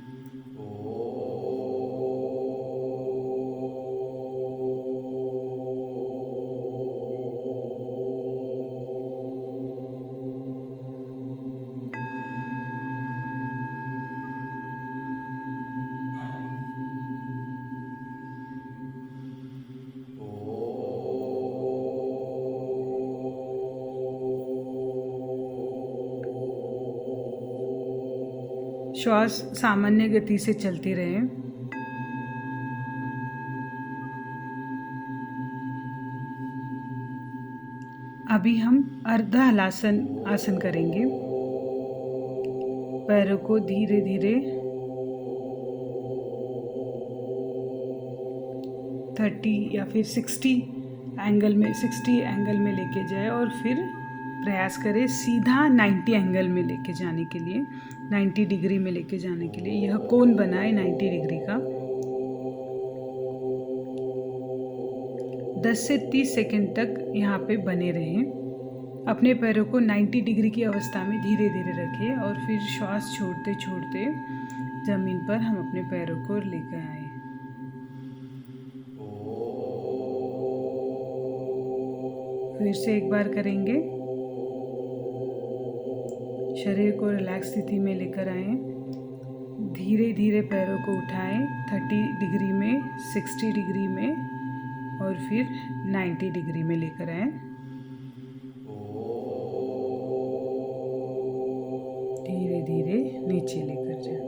श्वास सामान्य गति से चलती रहे। अभी हम अर्ध हलासन आसन करेंगे। पैरों को धीरे धीरे 30 या फिर 60 एंगल में लेके जाए और फिर प्रयास करें सीधा 90 एंगल में लेके जाने के लिए, 90 डिग्री में लेके जाने के लिए। यह कोण बनाए 90 डिग्री का। 10 से 30 सेकंड तक यहाँ पे बने रहें। अपने पैरों को 90 डिग्री की अवस्था में धीरे धीरे रखें और फिर श्वास छोड़ते छोड़ते ज़मीन पर हम अपने पैरों को लेकर आए। फिर से एक बार करेंगे। शरीर को रिलैक्स स्थिति में लेकर आए। धीरे धीरे पैरों को उठाएं 30 डिग्री में, 60 डिग्री में और फिर 90 डिग्री में लेकर आए। धीरे धीरे नीचे लेकर जाए।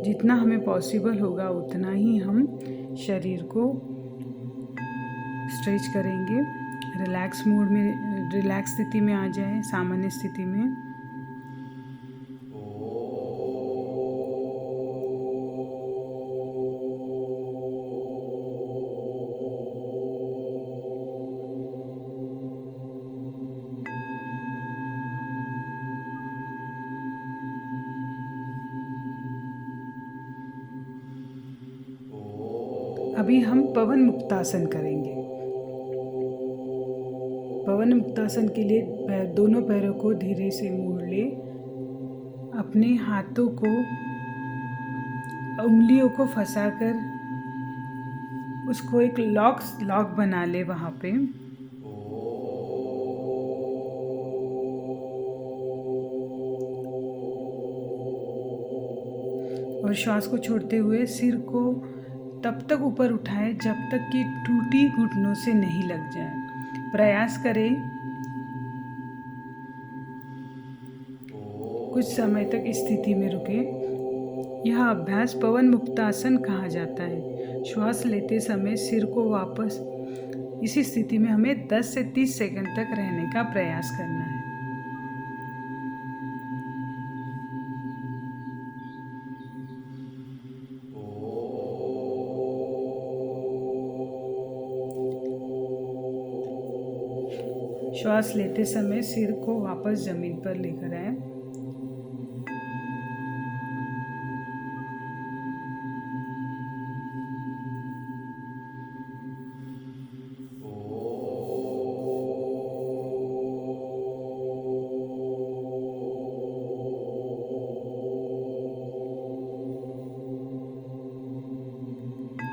जितना हमें पॉसिबल होगा उतना ही हम शरीर को स्ट्रेच करेंगे। रिलैक्स मूड में, रिलैक्स स्थिति में आ जाए, सामान्य स्थिति में। अभी हम पवन मुक्तासन करेंगे। पवन मुक्तासन के लिए दोनों पैरों को धीरे से मोड़ ले। अपने हाथों को, उंगलियों को फंसाकर उसको एक लॉक बना ले वहाँ पे। और श्वास को छोड़ते हुए सिर को तब तक ऊपर उठाए जब तक कि टूटी घुटनों से नहीं लग जाए। प्रयास करें कुछ समय तक इस स्थिति में रुके। यह अभ्यास पवन मुक्तासन कहा जाता है। श्वास लेते समय सिर को वापस इसी स्थिति में हमें 10 से 30 सेकंड तक रहने का प्रयास करना है। श्वास लेते समय सिर को वापस जमीन पर लेकर आए।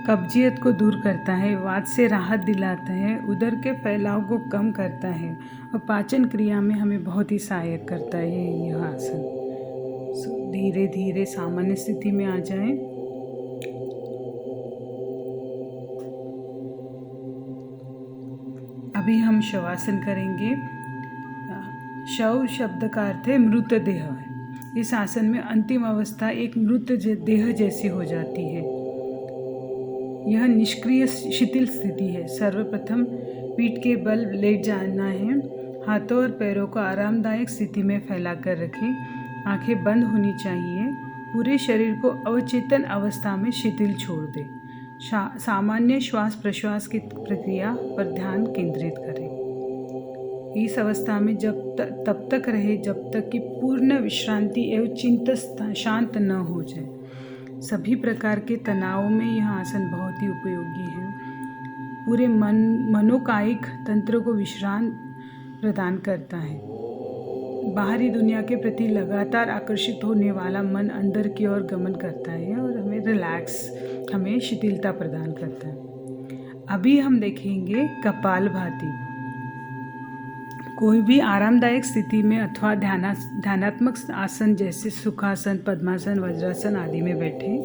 कब्जियत को दूर करता है, वात से राहत दिलाता है, उदर के फैलाव को कम करता है और पाचन क्रिया में हमें बहुत ही सहायक करता है यह आसन। धीरे धीरे सामान्य स्थिति में आ जाएं। अभी हम शवासन करेंगे। शव शब्द का अर्थ है मृतदेह है। इस आसन में अंतिम अवस्था एक मृत देह जैसी हो जाती है। यह निष्क्रिय शिथिल स्थिति है। सर्वप्रथम पीठ के बल लेट जाना है। हाथों और पैरों को आरामदायक स्थिति में फैलाकर रखें। आंखें बंद होनी चाहिए। पूरे शरीर को अवचेतन अवस्था में शिथिल छोड़ दें। सामान्य श्वास प्रश्वास की प्रक्रिया पर ध्यान केंद्रित करें। इस अवस्था में तब तक रहे जब तक कि पूर्ण विश्रांति एवं चिंतन शांत न हो जाए। सभी प्रकार के तनावों में यह आसन बहुत ही उपयोगी है। पूरे मनोकायिक तंत्र को विश्राम प्रदान करता है। बाहरी दुनिया के प्रति लगातार आकर्षित होने वाला मन अंदर की ओर गमन करता है और हमें शिथिलता प्रदान करता है। अभी हम देखेंगे कपालभाति। कोई भी आरामदायक स्थिति में अथवा ध्यानात्मक आसन जैसे सुखासन, पद्मासन, वज्रासन आदि में बैठें।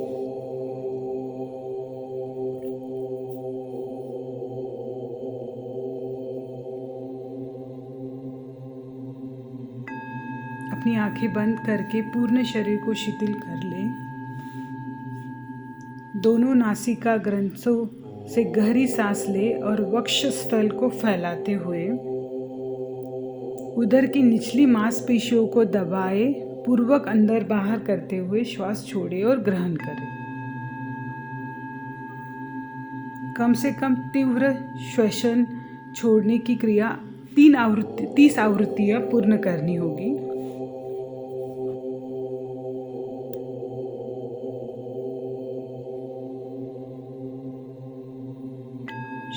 अपनी आंखें बंद करके पूर्ण शरीर को शिथिल कर लें। दोनों नासिका ग्रंथों से गहरी सांस ले और वक्षस्थल को फैलाते हुए उदर की निचली मांसपेशियों को दबाए पूर्वक अंदर बाहर करते हुए श्वास छोड़े और ग्रहण करें। कम से कम तीव्र श्वसन छोड़ने की क्रिया 30 आवृत्तियाँ पूर्ण करनी होगी।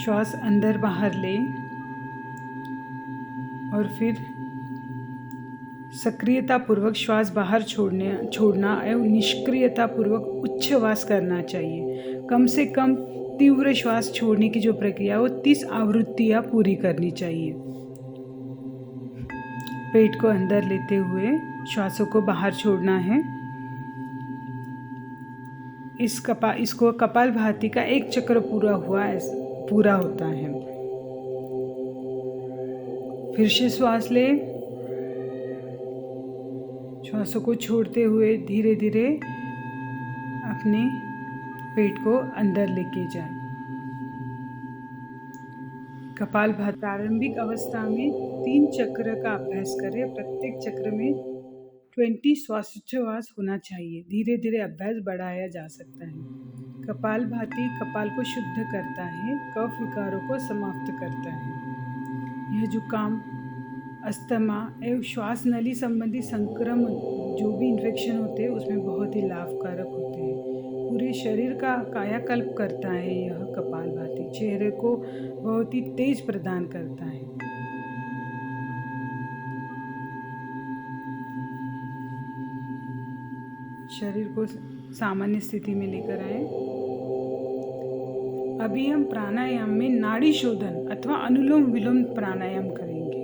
श्वास अंदर बाहर ले और फिर सक्रियतापूर्वक श्वास बाहर छोड़ना एवं निष्क्रियतापूर्वक उच्छ्वास करना चाहिए। कम से कम तीव्र श्वास छोड़ने की जो प्रक्रिया है वो 30 आवृत्तियाँ पूरी करनी चाहिए। पेट को अंदर लेते हुए श्वासों को बाहर छोड़ना है। इसको कपालभाति का एक चक्र पूरा होता है। फिर से श्वास ले, श्वासों को छोड़ते हुए धीरे धीरे अपने पेट को अंदर लेके जाए। कपालभाति प्रारंभिक अवस्था में 3 चक्र का अभ्यास करें। प्रत्येक चक्र में 20 श्वासोच्छ्वास होना चाहिए। धीरे धीरे अभ्यास बढ़ाया जा सकता है। कपालभाति कपाल को शुद्ध करता है, कफ विकारों को समाप्त करता है। यह जुकाम, अस्थमा एवं श्वास नली संबंधी संक्रमण जो भी इन्फेक्शन होते हैं उसमें बहुत ही लाभकारक होते हैं। पूरे शरीर का कायाकल्प करता है यह कपालभाति। चेहरे को बहुत ही तेज प्रदान करता है। शरीर को सामान्य स्थिति में लेकर आए। अभी हम प्राणायाम में नाड़ी शोधन अथवा अनुलोम विलोम प्राणायाम करेंगे।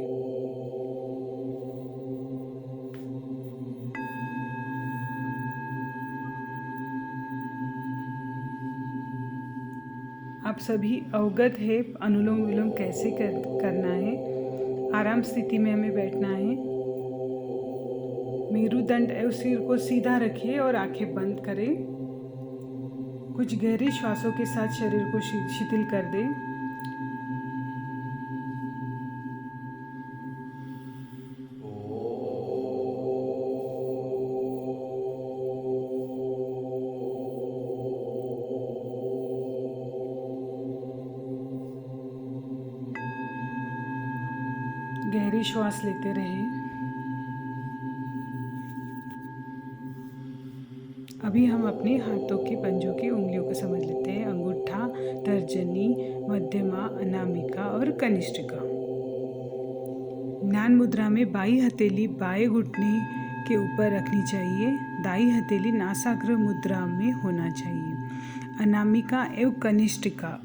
आप सभी अवगत है अनुलोम विलोम कैसे करना है। आराम स्थिति में हमें बैठना है। मेरुदंड एवं सिर को सीधा रखिए और आंखें बंद करें। कुछ गहरे श्वासों के साथ शरीर को शिथिल कर दें। गहरी श्वास लेते रहें। अभी हम अपने हाथों के पंजों की उंगलियों को समझ लेते हैं। अंगूठा, तर्जनी, मध्यमा, अनामिका और कनिष्ठिका। ज्ञान मुद्रा में बाई हथेली बाएं घुटने के ऊपर रखनी चाहिए। दाई हथेली नासाग्र मुद्रा में होना चाहिए। अनामिका एवं कनिष्ठिका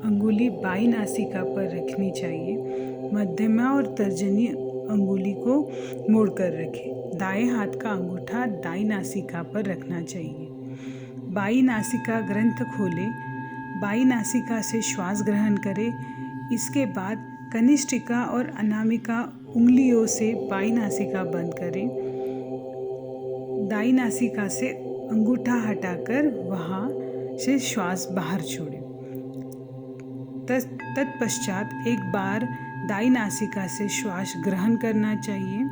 अंगुली बाई नासिका पर रखनी चाहिए। मध्यमा और तर्जनी अंगुली को मोड़कर रखें। दाएं हाथ का अंगूठा दाई नासिका पर रखना चाहिए। बाई नासिका ग्रंथ खोलें। बाई नासिका से श्वास ग्रहण करें। इसके बाद कनिष्ठिका और अनामिका उंगलियों से बाई नासिका बंद करें। दाई नासिका से अंगूठा हटाकर वहाँ से श्वास बाहर छोड़ें। तत्पश्चात एक बार दाई नासिका से श्वास ग्रहण करना चाहिए।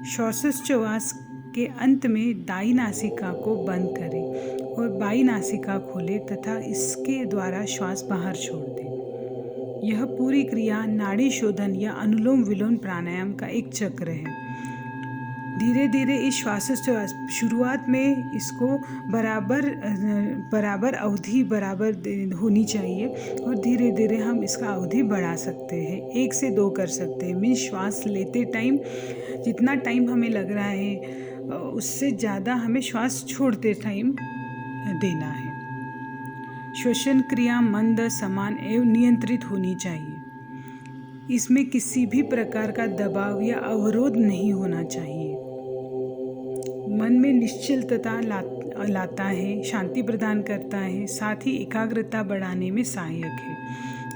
श्वासोच्छ्वास के अंत में दाई नासिका को बंद करें और बाई नासिका खोलें तथा इसके द्वारा श्वास बाहर छोड़ दें। यह पूरी क्रिया नाड़ी शोधन या अनुलोम विलोम प्राणायाम का एक चक्र है। धीरे धीरे इस श्वासोच्छ्वास शुरुआत में इसको बराबर अवधि होनी चाहिए और धीरे धीरे हम इसका अवधि बढ़ा सकते हैं। 1 से 2 कर सकते हैं। मीन्स श्वास लेते टाइम जितना टाइम हमें लग रहा है उससे ज़्यादा हमें श्वास छोड़ते टाइम देना है। श्वसन क्रिया मंद, समान एवं नियंत्रित होनी चाहिए। इसमें किसी भी प्रकार का दबाव या अवरोध नहीं होना चाहिए। मन में निश्चलता लाता है, शांति प्रदान करता है, साथ ही एकाग्रता बढ़ाने में सहायक है।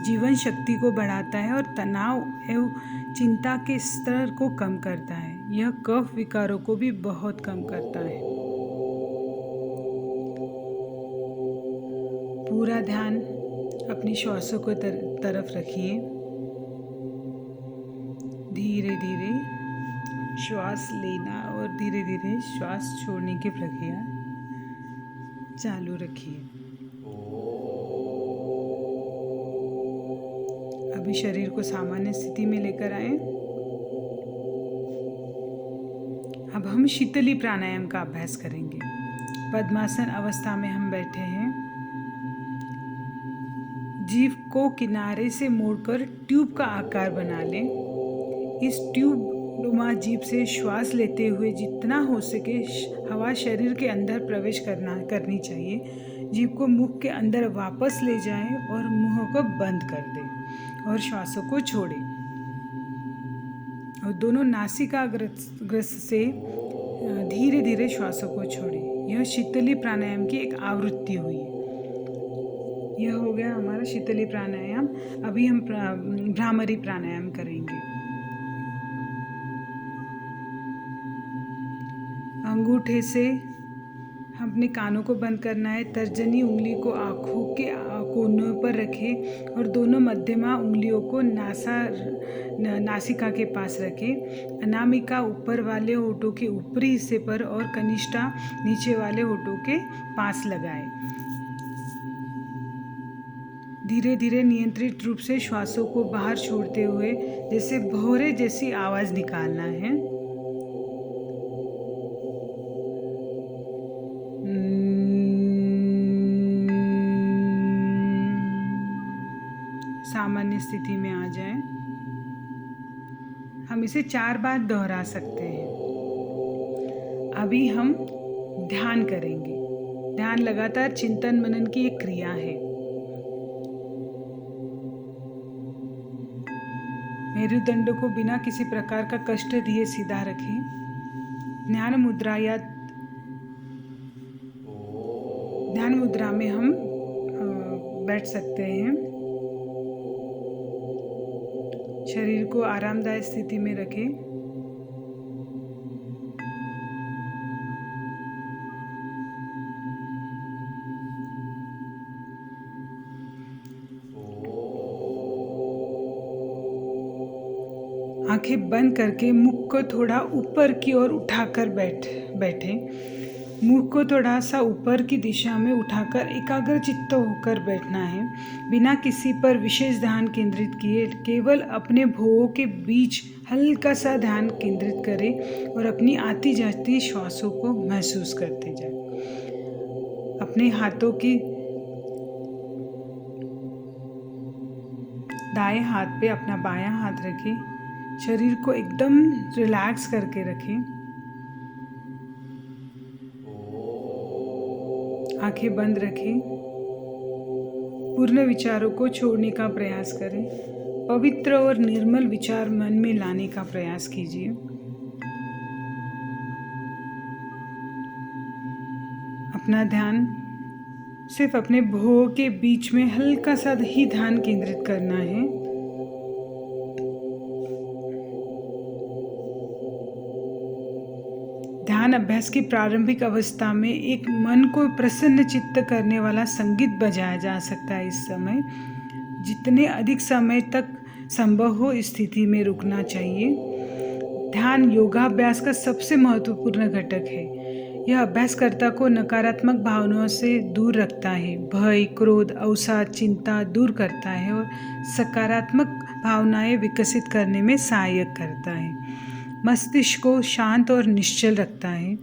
जीवन शक्ति को बढ़ाता है और तनाव एवं चिंता के स्तर को कम करता है। यह कफ विकारों को भी बहुत कम करता है। पूरा ध्यान अपनी श्वासों को तरफ रखिए। धीरे धीरे श्वास लेना और धीरे धीरे श्वास छोड़ने की प्रक्रिया चालू रखिए। अभी शरीर को सामान्य स्थिति में लेकर आए। अब हम शीतली प्राणायाम का अभ्यास करेंगे। पद्मासन अवस्था में हम बैठे हैं। जीभ को किनारे से मोड़कर ट्यूब का आकार बना लें। इस ट्यूब नुमा जीभ से श्वास लेते हुए जितना हो सके हवा शरीर के अंदर प्रवेश करनी चाहिए। जीभ को मुख के अंदर वापस ले जाएं और मुंह को बंद कर दें और श्वासों को छोड़ें। और दोनों नासिका ग्रस्त से धीरे धीरे श्वासों को छोड़ें। यह शीतली प्राणायाम की एक आवृत्ति हुई। यह हो गया हमारा शीतली प्राणायाम। अभी हम भ्रामरी प्राणायाम करेंगे। अंगूठे से अपने कानों को बंद करना है। तर्जनी उंगली को आँखों के कोनों पर रखें और दोनों मध्यमा उंगलियों को नासिका के पास रखें। अनामिका ऊपर वाले होठों के ऊपरी हिस्से पर और कनिष्ठा नीचे वाले होठों के पास लगाएं। धीरे धीरे नियंत्रित रूप से श्वासों को बाहर छोड़ते हुए जैसे भौरे जैसी आवाज़ निकालना है। सामान्य स्थिति में आ जाएं। हम इसे 4 बार दोहरा सकते हैं। अभी हम ध्यान करेंगे। ध्यान लगातार चिंतन मनन की एक क्रिया है। मेरुदंड को बिना किसी प्रकार का कष्ट दिए सीधा रखें। ध्यान मुद्रा में हम बैठ सकते हैं। शरीर को आरामदायक स्थिति में रखें। आंखें बंद करके मुख को थोड़ा ऊपर की ओर उठाकर बैठें। मुख को थोड़ा सा ऊपर की दिशा में उठाकर एकाग्र चित्त होकर बैठना है। बिना किसी पर विशेष ध्यान केंद्रित किए केवल अपने भौहों के बीच हल्का सा ध्यान केंद्रित करें और अपनी आती जाती श्वासों को महसूस करते जाएं। अपने हाथों की दाएं हाथ पे अपना बायां हाथ रखें। शरीर को एकदम रिलैक्स करके रखें। आंखें बंद रखें। पूर्ण विचारों को छोड़ने का प्रयास करें। पवित्र और निर्मल विचार मन में लाने का प्रयास कीजिए। अपना ध्यान सिर्फ अपने भौहों के बीच में हल्का सा ही ध्यान केंद्रित करना है। ध्यान अभ्यास की प्रारंभिक अवस्था में एक मन को प्रसन्न चित्त करने वाला संगीत बजाया जा सकता है। इस समय जितने अधिक समय तक संभव हो इस स्थिति में रुकना चाहिए। ध्यान योगाभ्यास का सबसे महत्वपूर्ण घटक है। यह अभ्यासकर्ता को नकारात्मक भावनाओं से दूर रखता है। भय, क्रोध, अवसाद, चिंता दूर करता है और सकारात्मक भावनाएं विकसित करने में सहायक करता है। मस्तिष्क को शांत और निश्चल रखता है।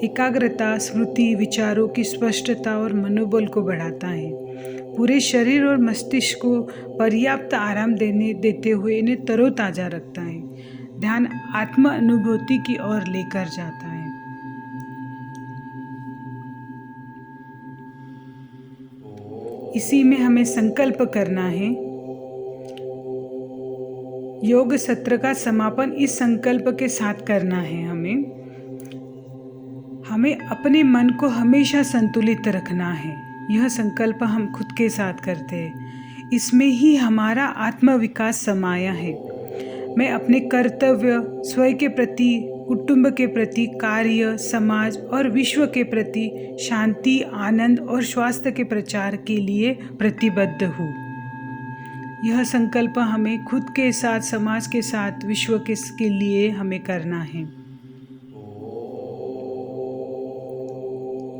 एकाग्रता, स्मृति, विचारों की स्पष्टता और मनोबल को बढ़ाता है। पूरे शरीर और मस्तिष्क को पर्याप्त आराम देते हुए इन्हें तरोताज़ा रखता है। ध्यान आत्म अनुभूति की ओर लेकर जाता है। इसी में हमें संकल्प करना है। योग सत्र का समापन इस संकल्प के साथ करना है। हमें अपने मन को हमेशा संतुलित रखना है। यह संकल्प हम खुद के साथ करते हैं। इसमें ही हमारा आत्मविकास समाया है। मैं अपने कर्तव्य, स्वयं के प्रति, कुटुंब के प्रति, कार्य, समाज और विश्व के प्रति शांति, आनंद और स्वास्थ्य के प्रचार के लिए प्रतिबद्ध हूँ। यह संकल्प हमें खुद के साथ, समाज के साथ, विश्व के लिए हमें करना है।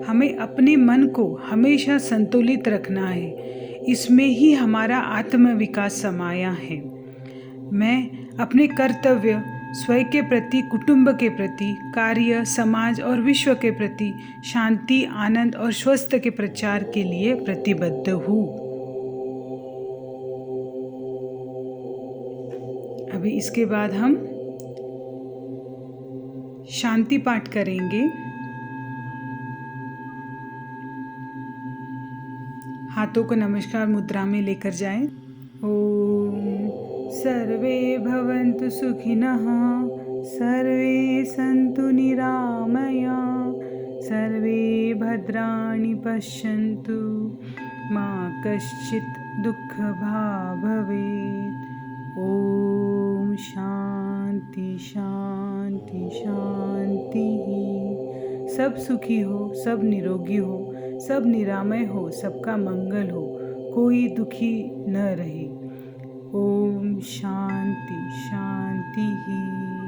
हमें अपने मन को हमेशा संतुलित रखना है। इसमें ही हमारा आत्मविकास समाया है। मैं अपने कर्तव्य स्वयं के प्रति, कुटुंब के प्रति, कार्य, समाज और विश्व के प्रति शांति, आनंद और स्वस्थ के प्रचार के लिए प्रतिबद्ध हूँ। अभी इसके बाद हम शांति पाठ करेंगे। हाथों को नमस्कार मुद्रा में लेकर जाएं। ओम सर्वे भवन्तु सुखिनः, सर्वे सन्तु निरामया, सर्वे भद्राणि पश्यन्तु, मा कश्चित् दुःखभाग् भवेत्। ओम शांति शांति शांति। सब सुखी हो, सब निरोगी हो, सब निरामय हो, सबका मंगल हो, कोई दुखी न रहे। ओम शांति शांति।